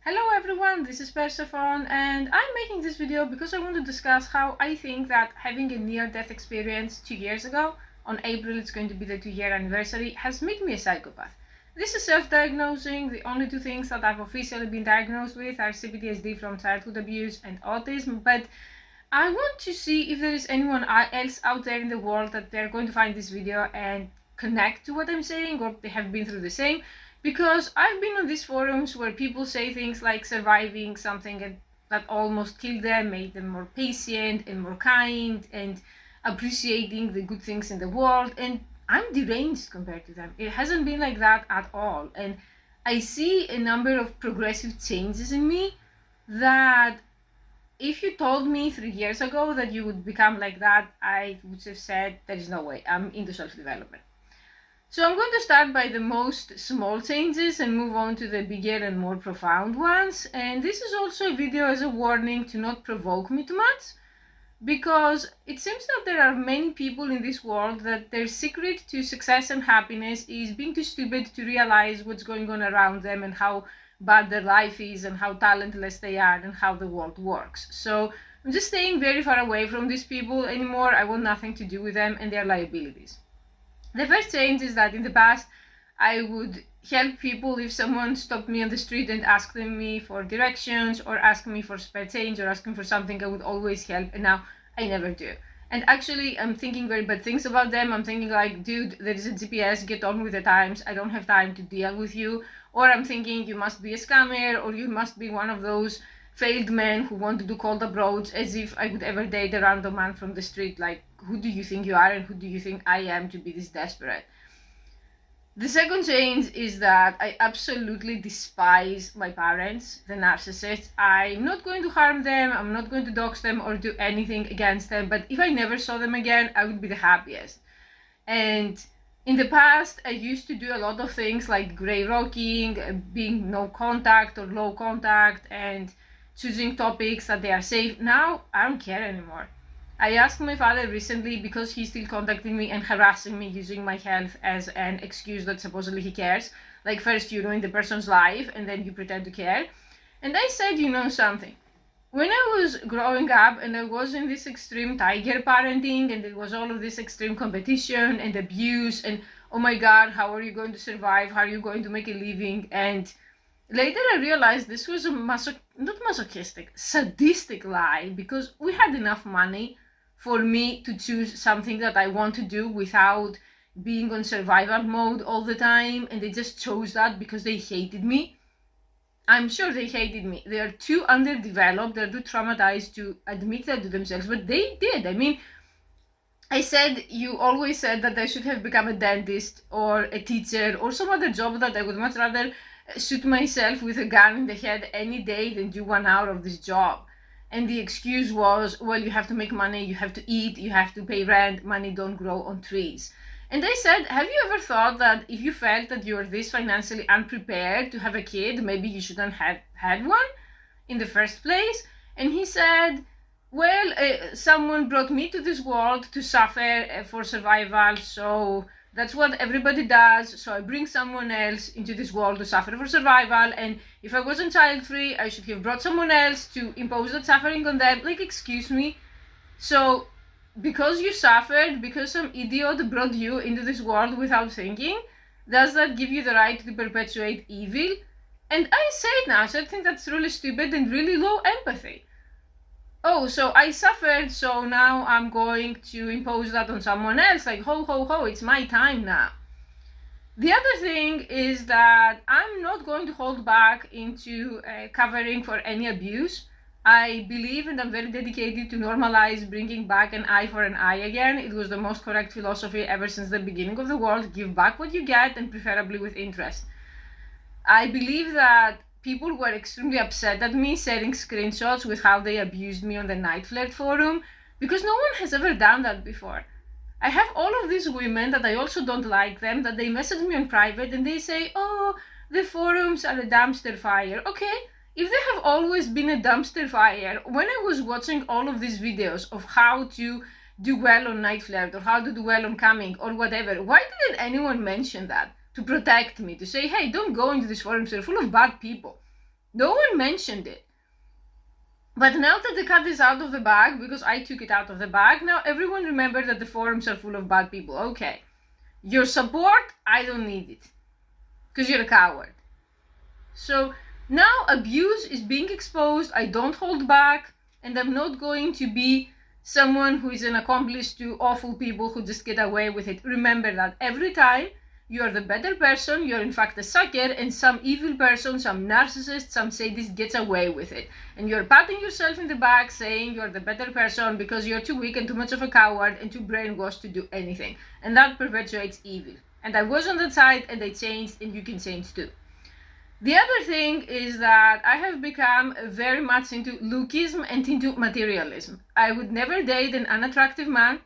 Hello everyone, this is Persephone and I'm making this video because I want to discuss how I think that having a near-death experience 2 years ago, on April it's going to be the 2-year anniversary, has made me a psychopath. This is self-diagnosing. The only two things that I've officially been diagnosed with are CPTSD from childhood abuse and autism, but I want to see if there is anyone else out there in the world that they're going to find this video and connect to what I'm saying, or they have been through the same. Because I've been on these forums where people say things like surviving something that almost killed them made them more patient and more kind and appreciating the good things in the world, and I'm deranged compared to them. It hasn't been like that at all, and I see a number of progressive changes in me that if you told me 3 years ago that you would become like that, I would have said there is no way. I'm into self-development. So I'm going to start by the most small changes and move on to the bigger and more profound ones. And this is also a video as a warning to not provoke me too much, because it seems that there are many people in this world that their secret to success and happiness is being too stupid to realize what's going on around them and how bad their life is and how talentless they are and how the world works. So I'm just staying very far away from these people anymore. I want nothing to do with them and their liabilities. The first change is that in the past, I would help people if someone stopped me on the street and asked me for directions or asked me for spare change or asking for something. I would always help, and now I never do. And actually, I'm thinking very bad things about them. I'm thinking like, dude, there is a GPS, get on with the times. I don't have time to deal with you. Or I'm thinking you must be a scammer, or you must be one of those failed men who want to do cold approach, as if I would ever date a random man from the street. Like, who do you think you are and who do you think I am to be this desperate? The second change is that I absolutely despise my parents, the narcissists. I'm not going to harm them, I'm not going to dox them or do anything against them, but if I never saw them again, I would be the happiest. And in the past, I used to do a lot of things like grey rocking, being no contact or low contact, and choosing topics that they are safe. Now, I don't care anymore. I asked my father recently, because he's still contacting me and harassing me using my health as an excuse that supposedly he cares. Like, first you ruin the person's life and then you pretend to care. And I said, you know something? When I was growing up and I was in this extreme tiger parenting and there was all of this extreme competition and abuse and, oh my God, how are you going to survive? How are you going to make a living? And later I realized this was a not masochistic, sadistic lie, because we had enough money for me to choose something that I want to do without being on survival mode all the time, and they just chose that because they hated me. I'm sure they hated me. They are too underdeveloped, they're too traumatized to admit that to themselves, but they did. I mean, I said, you always said that I should have become a dentist or a teacher or some other job that I would much rather shoot myself with a gun in the head any day than do 1 hour of this job. And the excuse was, well, you have to make money, you have to eat, you have to pay rent, money don't grow on trees. And I said, have you ever thought that if you felt that you're this financially unprepared to have a kid, maybe you shouldn't have had one in the first place? And he said, well, someone brought me to this world to suffer for survival, so that's what everybody does, so I bring someone else into this world to suffer for survival, and if I wasn't child-free, I should have brought someone else to impose that suffering on them. Like, excuse me? So, because you suffered, because some idiot brought you into this world without thinking, does that give you the right to perpetuate evil? And I say it now, so I think that's really stupid and really low empathy. Oh, so I suffered, so now I'm going to impose that on someone else. Like, ho, ho, ho, it's my time now. The other thing is that I'm not going to hold back into covering for any abuse. I believe and I'm very dedicated to normalize bringing back an eye for an eye again. It was the most correct philosophy ever since the beginning of the world. Give back what you get, and preferably with interest. I believe that people were extremely upset at me sharing screenshots with how they abused me on the Night Flirt forum, because no one has ever done that before. I have all of these women that I also don't like them, that they message me on private and they say, oh, the forums are a dumpster fire. Okay, if they have always been a dumpster fire, when I was watching all of these videos of how to do well on Night Flirt or how to do well on coming or whatever, why didn't anyone mention that? To protect me, to say, hey, don't go into these forums, they're full of bad people. No one mentioned it. But now that the cat is out of the bag, because I took it out of the bag, now everyone remember that the forums are full of bad people. Okay. Your support, I don't need it. Because you're a coward. So now abuse is being exposed. I don't hold back. And I'm not going to be someone who is an accomplice to awful people who just get away with it. Remember that every time you are the better person, you're in fact a sucker, and some evil person, some narcissist, some sadist gets away with it. And you're patting yourself in the back saying you're the better person because you're too weak and too much of a coward and too brainwashed to do anything. And that perpetuates evil. And I was on that side and I changed, and you can change too. The other thing is that I have become very much into lookism and into materialism. I would never date an unattractive man.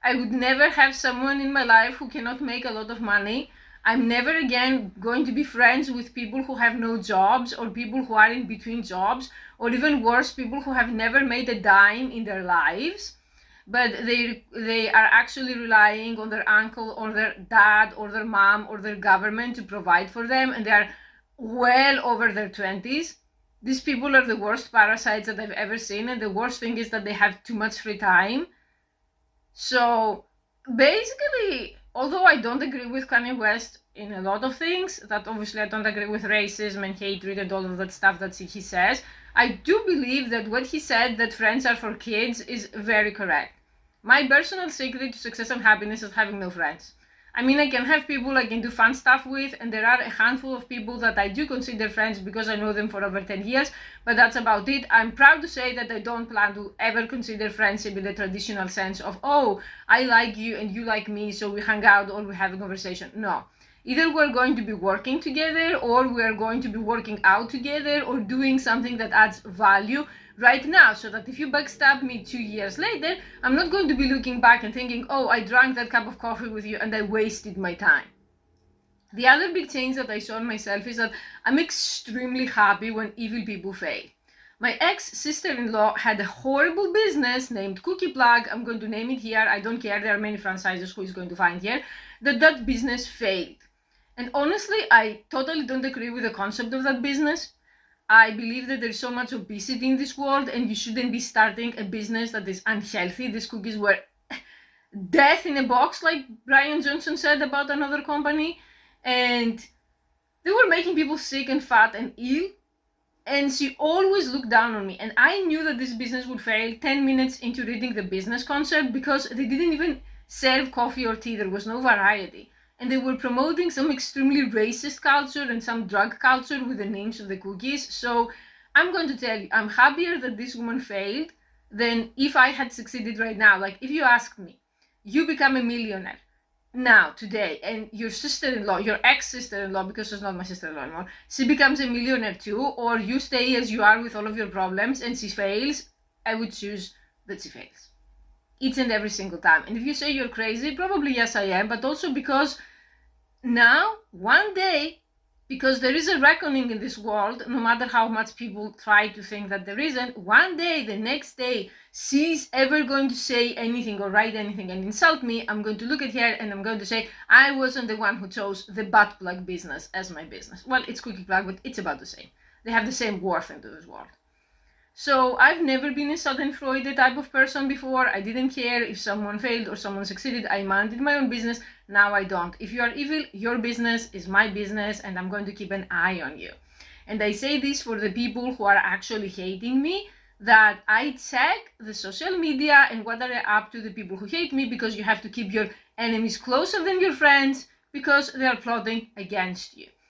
I would never have someone in my life who cannot make a lot of money. I'm never again going to be friends with people who have no jobs, or people who are in between jobs, or even worse, people who have never made a dime in their lives, but they are actually relying on their uncle or their dad or their mom or their government to provide for them, and they are well over their 20s. These people are the worst parasites that I've ever seen, and the worst thing is that they have too much free time. So basically, although I don't agree with Kanye West in a lot of things, that obviously I don't agree with racism and hatred and all of that stuff that he says, I do believe that what he said, that friends are for kids, is very correct. My personal secret to success and happiness is having no friends. I mean, I can have people I can do fun stuff with, and there are a handful of people that I do consider friends because I know them for over 10 years, but that's about it. I'm proud to say that I don't plan to ever consider friendship in the traditional sense of, oh, I like you and you like me, so we hang out or we have a conversation. No. Either we're going to be working together, or we're going to be working out together, or doing something that adds value right now, so that if you backstab me 2 years later, I'm not going to be looking back and thinking, oh, I drank that cup of coffee with you and I wasted my time. The other big change that I saw in myself is that I'm extremely happy when evil people fail. My ex-sister-in-law had a horrible business named Cookie Plug. I'm going to name it here. I don't care. There are many franchises who is going to find here. That business failed. And honestly, I totally don't agree with the concept of that business. I believe that there's so much obesity in this world, and you shouldn't be starting a business that is unhealthy. These cookies were death in a box, like Brian Johnson said about another company. And they were making people sick and fat and ill. And she always looked down on me. And I knew that this business would fail 10 minutes into reading the business concept, because they didn't even serve coffee or tea. There was no variety. And they were promoting some extremely racist culture and some drug culture with the names of the cookies. So I'm going to tell you, I'm happier that this woman failed than if I had succeeded right now. Like, if you asked me, you become a millionaire now, today, and your sister-in-law, your ex-sister-in-law, because she's not my sister-in-law anymore, she becomes a millionaire too, or you stay as you are with all of your problems and she fails, I would choose that she fails. Each and every single time. And if you say you're crazy, probably yes I am, but also because now, one day, because there is a reckoning in this world, no matter how much people try to think that there isn't, one day, the next day, she's ever going to say anything or write anything and insult me, I'm going to look at her and I'm going to say, I wasn't the one who chose the butt plug business as my business. Well, it's Cookie Plug, but it's about the same. They have the same worth into this world. So I've never been a schadenfreude type of person before. I didn't care if someone failed or someone succeeded. I minded my own business. Now I don't. If you are evil, your business is my business, and I'm going to keep an eye on you. And I say this for the people who are actually hating me, that I check the social media and what are they up to, the people who hate me, because you have to keep your enemies closer than your friends, because they are plotting against you.